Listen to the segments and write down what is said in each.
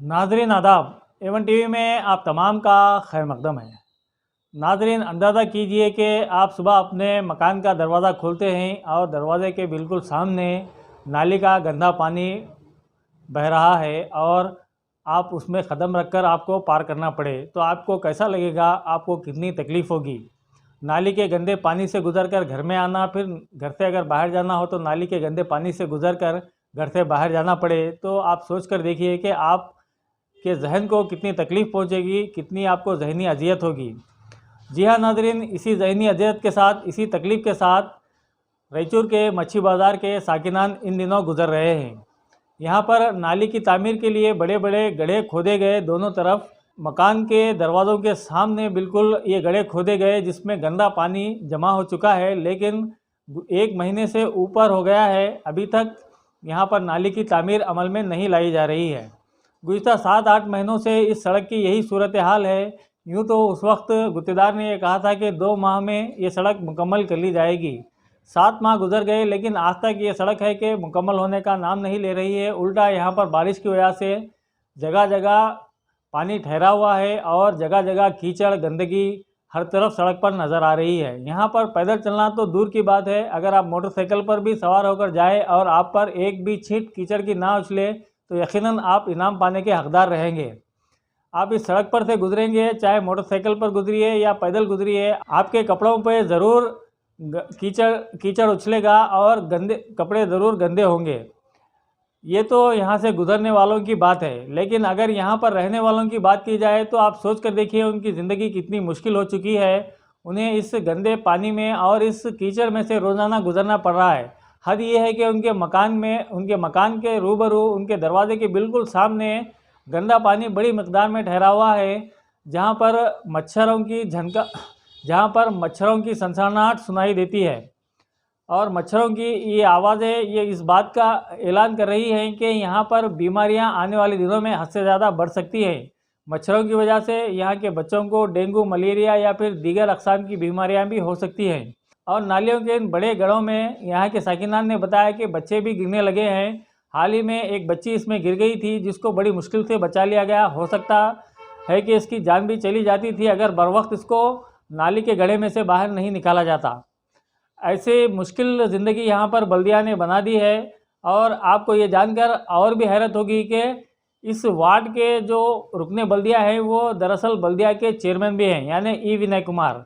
नाजरीन आदाब Avon TV में आप तमाम का खैर मकदम है। नाजरीन अंदाज़ा कीजिए कि आप सुबह अपने मकान का दरवाज़ा खोलते हैं और दरवाज़े के बिल्कुल सामने नाली का गंदा पानी बह रहा है और आप उसमें कदम रखकर आपको पार करना पड़े तो आपको कैसा लगेगा, आपको कितनी तकलीफ़ होगी। नाली के गंदे पानी से गुजरकर घर में आना, फिर घर से अगर बाहर जाना हो तो नाली के गंदे पानी से गुजरकर घर से बाहर जाना पड़े तो आप सोच कर देखिए कि आप के जहन को कितनी तकलीफ़ पहुंचेगी, कितनी आपको ज़हनी अजियत होगी। जी हाँ नाज़रीन, इसी ज़हनी अजियत के साथ, इसी तकलीफ़ के साथ रायचूर के मच्छी बाज़ार के साकिनान इन दिनों गुजर रहे हैं। यहाँ पर नाली की तामीर के लिए बड़े बड़े गड्ढे खोदे गए, दोनों तरफ मकान के दरवाज़ों के सामने बिल्कुल ये गड्ढे खोदे गए जिसमें गंदा पानी जमा हो चुका है, लेकिन 1 महीने से ऊपर हो गया है, अभी तक यहाँ पर नाली की तामीर अमल में नहीं लाई जा रही है। गुज़िश्ता 7-8 महीनों से इस सड़क की यही सूरत हाल है। यूँ तो उस वक्त गुत्तेदार ने ये कहा था कि 2 माह में ये सड़क मुकम्मल कर ली जाएगी। 7 माह गुजर गए लेकिन आज तक ये सड़क है कि मुकम्मल होने का नाम नहीं ले रही है। उल्टा यहाँ पर बारिश की वजह से जगह जगह पानी ठहरा हुआ है और जगह जगह कीचड़, गंदगी हर तरफ सड़क पर नज़र आ रही है। यहाँ पर पैदल चलना तो दूर की बात है, अगर आप मोटरसाइकिल पर भी सवार होकर जाए और आप पर एक भी छींट कीचड़ की ना उछले तो यकीनन आप इनाम पाने के हकदार रहेंगे। आप इस सड़क पर से गुजरेंगे, चाहे मोटरसाइकिल पर गुजरिए या पैदल गुजरिए, आपके कपड़ों पे ज़रूर कीचड़ कीचड़ उछलेगा और गंदे कपड़े ज़रूर गंदे होंगे। ये तो यहाँ से गुजरने वालों की बात है, लेकिन अगर यहाँ पर रहने वालों की बात की जाए तो आप सोच कर देखिए उनकी ज़िंदगी कितनी मुश्किल हो चुकी है। उन्हें इस गंदे पानी में और इस कीचड़ में से रोज़ाना गुजरना पड़ रहा है। हद ये है कि उनके मकान के रूबरू, उनके दरवाजे के बिल्कुल सामने गंदा पानी बड़ी मकदार में ठहरा हुआ है, जहाँ पर मच्छरों की सनसनाहट सुनाई देती है और मच्छरों की ये आवाज़ें ये इस बात का ऐलान कर रही हैं कि यहाँ पर बीमारियाँ आने वाले दिनों में हद से ज़्यादा बढ़ सकती हैं। मच्छरों की वजह से यहाँ के बच्चों को डेंगू, मलेरिया या फिर दीगर अक़साम की बीमारियाँ भी हो सकती हैं। और नालियों के इन बड़े गड्ढों में यहाँ के साकिनान ने बताया कि बच्चे भी गिरने लगे हैं। हाल ही में एक बच्ची इसमें गिर गई थी जिसको बड़ी मुश्किल से बचा लिया गया। हो सकता है कि इसकी जान भी चली जाती थी अगर बर वक्त इसको नाली के गड्ढे में से बाहर नहीं निकाला जाता। ऐसे मुश्किल ज़िंदगी यहाँ पर बल्दिया ने बना दी है। और आपको ये जानकर और भी हैरत होगी कि इस वार्ड के जो रुकने बल्दिया हैं वो दरअसल बल्दिया के चेयरमैन भी हैं, यानी ई विनय कुमार।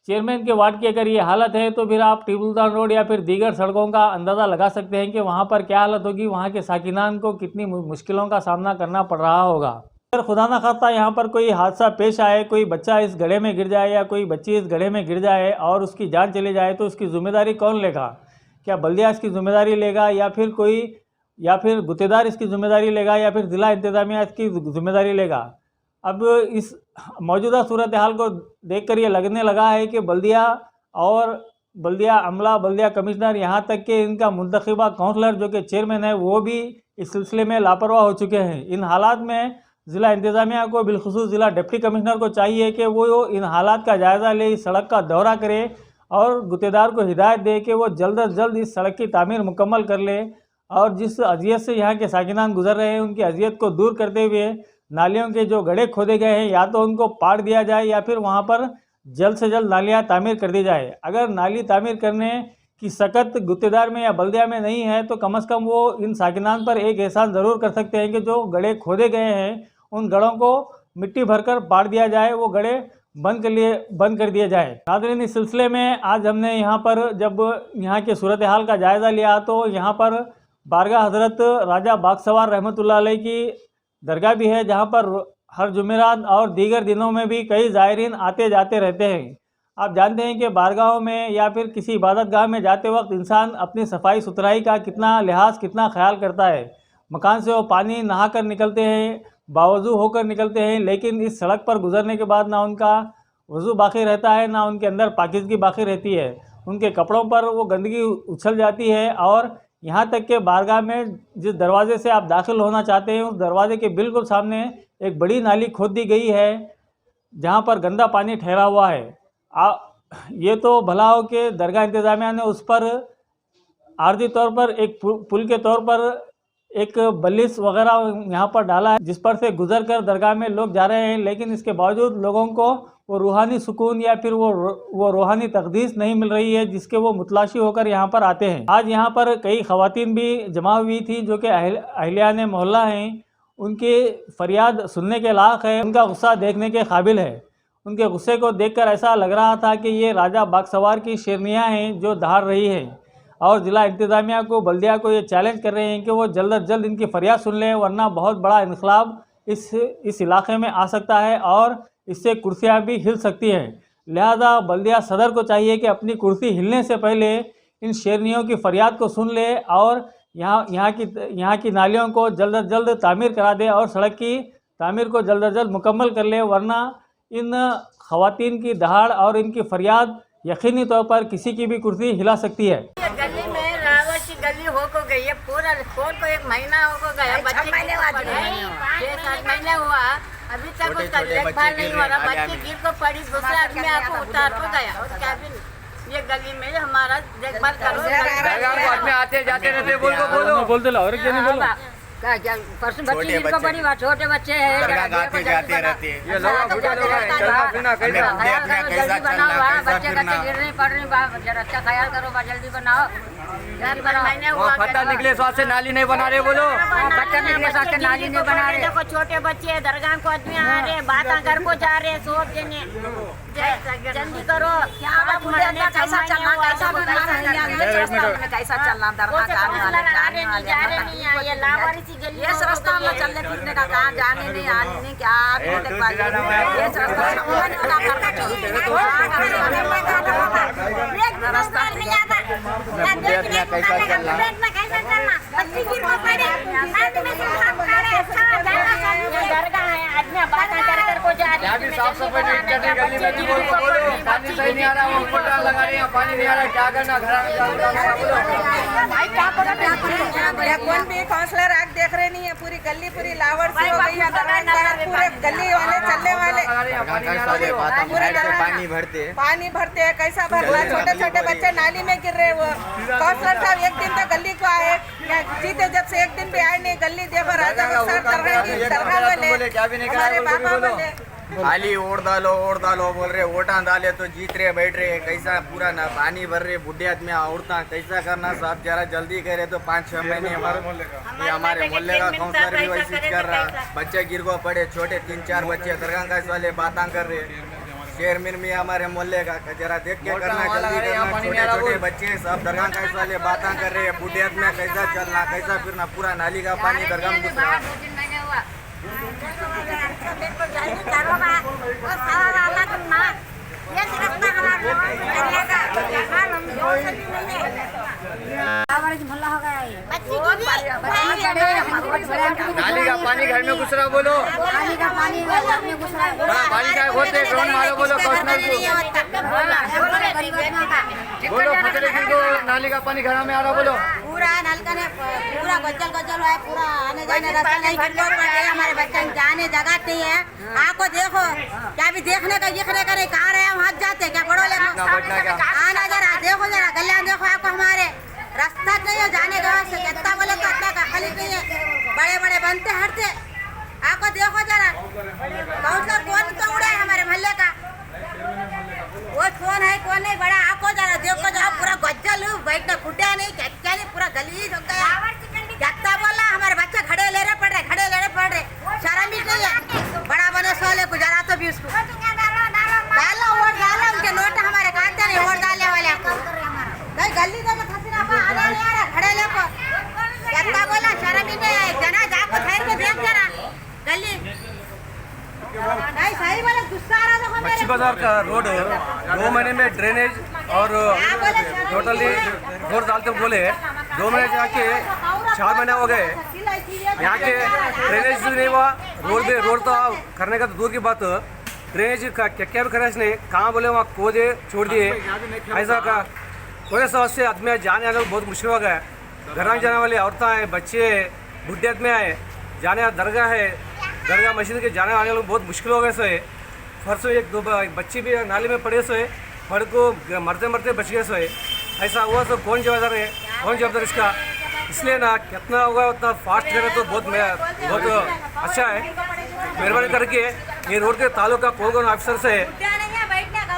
चेयरमैन के वार्ड की अगर ये हालत है तो फिर आप टिपुल्तान रोड या फिर दीगर सड़कों का अंदाज़ा लगा सकते हैं कि वहाँ पर क्या हालत होगी, वहाँ के साकिनान को कितनी मुश्किलों का सामना करना पड़ रहा होगा। अगर खुदा ना खास्ता यहाँ पर कोई हादसा पेश आए, कोई बच्चा इस गड्ढे में गिर जाए या कोई बच्ची इस गड्ढे में गिर जाए और उसकी जान चली जाए तो उसकी ज़िम्मेदारी कौन लेगा? क्या बल्दिया इसकी ज़िम्मेदारी लेगा या फिर गुत्तेदार इसकी ज़िम्मेदारी लेगा या फिर ज़िला इंतज़ामिया इसकी ज़िम्मेदारी लेगा? अब इस मौजूदा सूरत हाल को देखकर ये लगने लगा है कि बल्दिया अमला, बल्दिया कमिश्नर, यहाँ तक कि इनका मुंतखबा काउंसलर जो कि चेयरमैन है वो भी इस सिलसिले में लापरवाह हो चुके हैं। इन हालात में ज़िला इंतज़ामिया को, बिलखुसूस ज़िला डिप्टी कमिश्नर को चाहिए कि वो इन हालात का जायज़ा ले, इस सड़क का दौरा करे और गुत्तेदार को हिदायत दे कि वो जल्द अज जल्द इस सड़क की तामीर मुकम्मल कर ले और जिस अजियत से यहाँ के साकिनान गुजर रहे हैं उनकी अजियत को दूर करते हुए नालियों के जो गड्ढे खोदे गए हैं या तो उनको पाट दिया जाए या फिर वहाँ पर जल्द से जल्द नालियाँ तामीर कर दी जाए। अगर नाली तामीर करने की सकत गुत्तेदार में या बल्दिया में नहीं है तो कम से कम वो इन साकिनान पर एक एहसान ज़रूर कर सकते हैं कि जो गड्ढे खोदे गए हैं उन गड्ढों को मिट्टी भरकर पाट दिया जाए, वो गड्ढे बंद कर दिए जाए। नाज़रीन, इस सिलसिले में आज हमने यहाँ पर जब यहाँ के सूरत हाल का जायज़ा लिया तो यहाँ पर बारगाह हज़रत राजा बागसवार रहमतुल्लाह अलैह की दरगाह भी है, जहाँ पर हर जुमेरात और दीगर दिनों में भी कई ज़ायरीन आते जाते रहते हैं। आप जानते हैं कि बारगाहों में या फिर किसी इबादत गाह में जाते वक्त इंसान अपनी सफाई सुथराई का कितना लिहाज, कितना ख्याल करता है। मकान से वो पानी नहा कर निकलते हैं, बावज़ू होकर निकलते हैं, लेकिन इस सड़क पर गुजरने के बाद ना उनका वज़ू बाकी रहता है, ना उनके अंदर पाकीज़गी बाकी रहती है। उनके कपड़ों पर वो गंदगी उछल जाती है और यहाँ तक कि बारगाह में जिस दरवाजे से आप दाखिल होना चाहते हैं उस दरवाजे के बिल्कुल सामने एक बड़ी नाली खोद दी गई है जहाँ पर गंदा पानी ठहरा हुआ है। ये तो भला हो कि दरगाह इंतज़ामिया ने उस पर आर्जी तौर पर एक पुल के तौर पर एक बलिस वगैरह यहाँ पर डाला है जिस पर से गुजर कर दरगाह में लोग जा रहे हैं, लेकिन इसके बावजूद लोगों को वो रूहानी सुकून या फिर वो रूहानी तकदीस नहीं मिल रही है जिसके वो मुतलाशी होकर यहाँ पर आते हैं। आज यहाँ पर कई ख़वातीन भी जमा हुई थी जो कि अहलियान मोहल्ला हैं। उनकी फरियाद सुनने के लायक है, उनका गुस्सा देखने के काबिल है। उनके गुस्से को देखकर ऐसा लग रहा था कि ये राजा बागसवार की शेरनियाँ हैं जो दहाड़ रही है, और ज़िला इंतज़ामिया को, बल्दिया को ये चैलेंज कर रहे हैं कि वो जल्द अज जल्द इनकी फरियाद सुन लें, वरना बहुत बड़ा इनकलाब इस इलाके में आ सकता है और इससे कुर्सियाँ भी हिल सकती हैं। लिहाजा बल्दिया सदर को चाहिए कि अपनी कुर्सी हिलने से पहले इन शेरनियों की फरियाद को सुन ले और यहाँ की नालियों को जल्द अज जल्द तामीर करा दे और सड़क की तामीर को जल्द अज जल्द मुकम्मल कर ले, वरना इन ख़वातीन की दहाड़ और इनकी फरियाद यकीनी तौर पर किसी की भी कुर्सी हिला सकती है। गली में रावत की गली हो को गई है, पूरा को 1 महीना हो को गया, बच्चे 6-7 महीने हुआ, अभी तक उसका देखभाल नहीं हो रहा। बच्चे गिर को पड़ी, दूसरे आदमी आपको उतार को गया उसका भी। ये गली में हमारा देखभाल करो। आदमी आते जाते रहते, बोलते लो और क्या नहीं बोलो। परसों बच्चे जिनको बड़ी बात, छोटे बच्चे हैं आते जाते रहते हैं। ये लोग जल्दी बनाओ, बच्चे गिर नहीं पड़ रही, जरा अच्छा ख्याल करो, जल्दी बनाओ। पता निकले स्वाद से नाली नहीं बना रहे, बोलो बच्चा निकले स्वाद से नाली नहीं बना रहे। देखो छोटे बच्चे हैं, दरगाह को आदमी आ रहे, बात कर को जा रहे, सोच देने जल्दी करो। कैसा चलना ये लावारी सी गली, ये रास्ता में चलने फिरने का, कहाँ जाने नहीं आने नहीं, क्या कैसा चलना साफ सफाई गली में भी बोलो, पानी सही नहीं आ रहा, वो ऊपर लगा रहे हैं, पानी नहीं आ रहा, क्या करना, घर कौन भी काउंसलर आग देख रहे नहीं है, पूरी गली पूरी लावर से हो गई है, पूरे गली वाले चलने वाले पानी भरते हैं, कैसा भरना, छोटे छोटे बच्चे नाली में गिर रहे। वो काउंसलर साहब एक दिन तो गली को आए, जीते जब से एक दिन भी आए नहीं, गली देखो राजा हमारे बाबा बोले खाली ओढ़ डालो बोल रहे, वोटा डाले तो जीत रहे बैठ रहे, कैसा पूरा ना पानी भर रहे, बुढ़े आदमी औरता कैसा करना साहब, जरा जल्दी करे तो 5-6 महीने। हमारे मोहल्ले का काउंसलर भी वैसे कर रहा, बच्चे गिर को पड़े, छोटे 3-4 बच्चे दरगाह का वाले बातें कर रहे। शेरमिन में हमारे मोहल्ले का जरा देख के करना, जल्दी करना, छोटे छोटे बच्चे सब दरगाह का वाले बातें कर रहे, बुढ़े आदमी कैसा चलना, कैसा फिरना, पूरा नाली का पानी दरगाह में घुस रहा। नाली का पानी घर में घुस रहा, बोलो पानी का होते ड्रोन मारो, बोलो बोलो खतरे को नाली का पानी घर में आ रहा, बोलो पूरा नलका ने पूरा गज्जल है, पूरा आने जाने रास्ता नहीं, हमारे बच्चे जाने जगह नहीं है। आपको देखो क्या भी देखने का दिखने का नहीं, कहाँ रहे हम हाथ जाते क्या पढ़ो लेकर आना, जरा देखो, जरा गलियां देखो, आपको हमारे रास्ता नहीं है जाने का, कितना बोले तो अच्छा का खाली नहीं है, बड़े बड़े बनते हटते, आपको देखो जरा। काउंसलर कौन तो उड़ा है हमारे मोहल्ले का, वो कौन है कौन नहीं, बड़ा आपको जरा देखो, जरा पूरा गज्जल बैठना खुटा नहीं, क्या नहीं, पूरा गलीज हो गया, कितना बोला, हमारे बच्चे खड़े लेने पड़ रहे, शर्म भी नहीं है, बड़ा बने सोले को जरा तो भी उसको डालो, वोट डालो, उनके नोट हमारे काटते नहीं, वोट डालने वाले नहीं, गली देखो खसीना आने नहीं आ रहा, खड़े लेको, कितना बोला, शर्म ही नहीं है, जना जाको ठहर के देख जरा गली नहीं, सही बोले, गुस्सा आ रहा देखो मेरे। मच्छी बाजार का रोड 2 महीने में ड्रेनेज और टोटली रोड डालते बोले 2 महीने जाके 4 महीने हो गए, यहाँ के ड्रेनेज नहीं हुआ, रोड तो करने का तो दूर की बात, ड्रेनेज का क्या भी खर्च नहीं, कहाँ बोले वहाँ खोदे छोड़ दिए, ऐसा का कोई समस्या, आदमी जाने आने बहुत मुश्किल हो गया। घर में जाने वाली औरतें हैं, बच्चे बुढ़े आदमी आए, जाने दरगाह है, दरगाह मस्जिद के जाने वाले लोग बहुत मुश्किल हो गए। सोए परसों 1-2 बच्चे भी नाली में पड़े, सोए फड़ को मरते बच गए। सोए ऐसा हुआ तो कौन जवाबदार है, कौन जवाबदार इसका? इसलिए ना कितना होगा उतना फास्ट करे तो बहुत अच्छा है। मेहरबानी करके ये रोड के तालुका कौन ऑफिसर से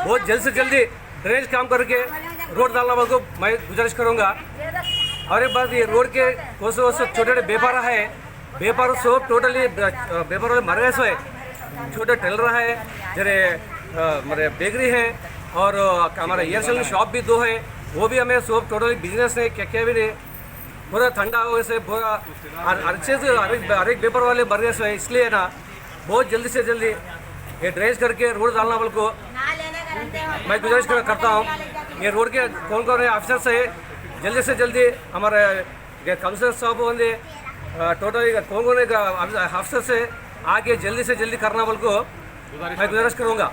बहुत जल्द से जल्दी ड्रेनेज काम करके रोड डालना वालों को मैं गुजारिश करूँगा। और एक बात, ये रोड के कौन से छोटे छोटे व्यापार है, व्यापार सब टोटली व्यापार वाले मर गए सो है। छोटे टेलर है, जरे मेरे बेकरी है और हमारा एयर सेलिंग शॉप भी 2 है, वो भी हमें सब टोटली बिजनेस है क्या भी नहीं। पूरा ठंडा हो से पूरा अच्छे से हर एक पेपर वाले मर गए सो है। इसलिए ना बहुत जल्दी से जल्दी ये ड्रेनेज करके रोड डालना वाले को मैं गुजारिश करता हूँ। ये रोड के कौन ऑफिसर से जल्दी से जल्दी हमारे कमिश्नर साहब होंगे टोटली कौन ऑफिसर से आगे जल्दी से जल्दी करना वाले को मैं गुजारिश करूँगा।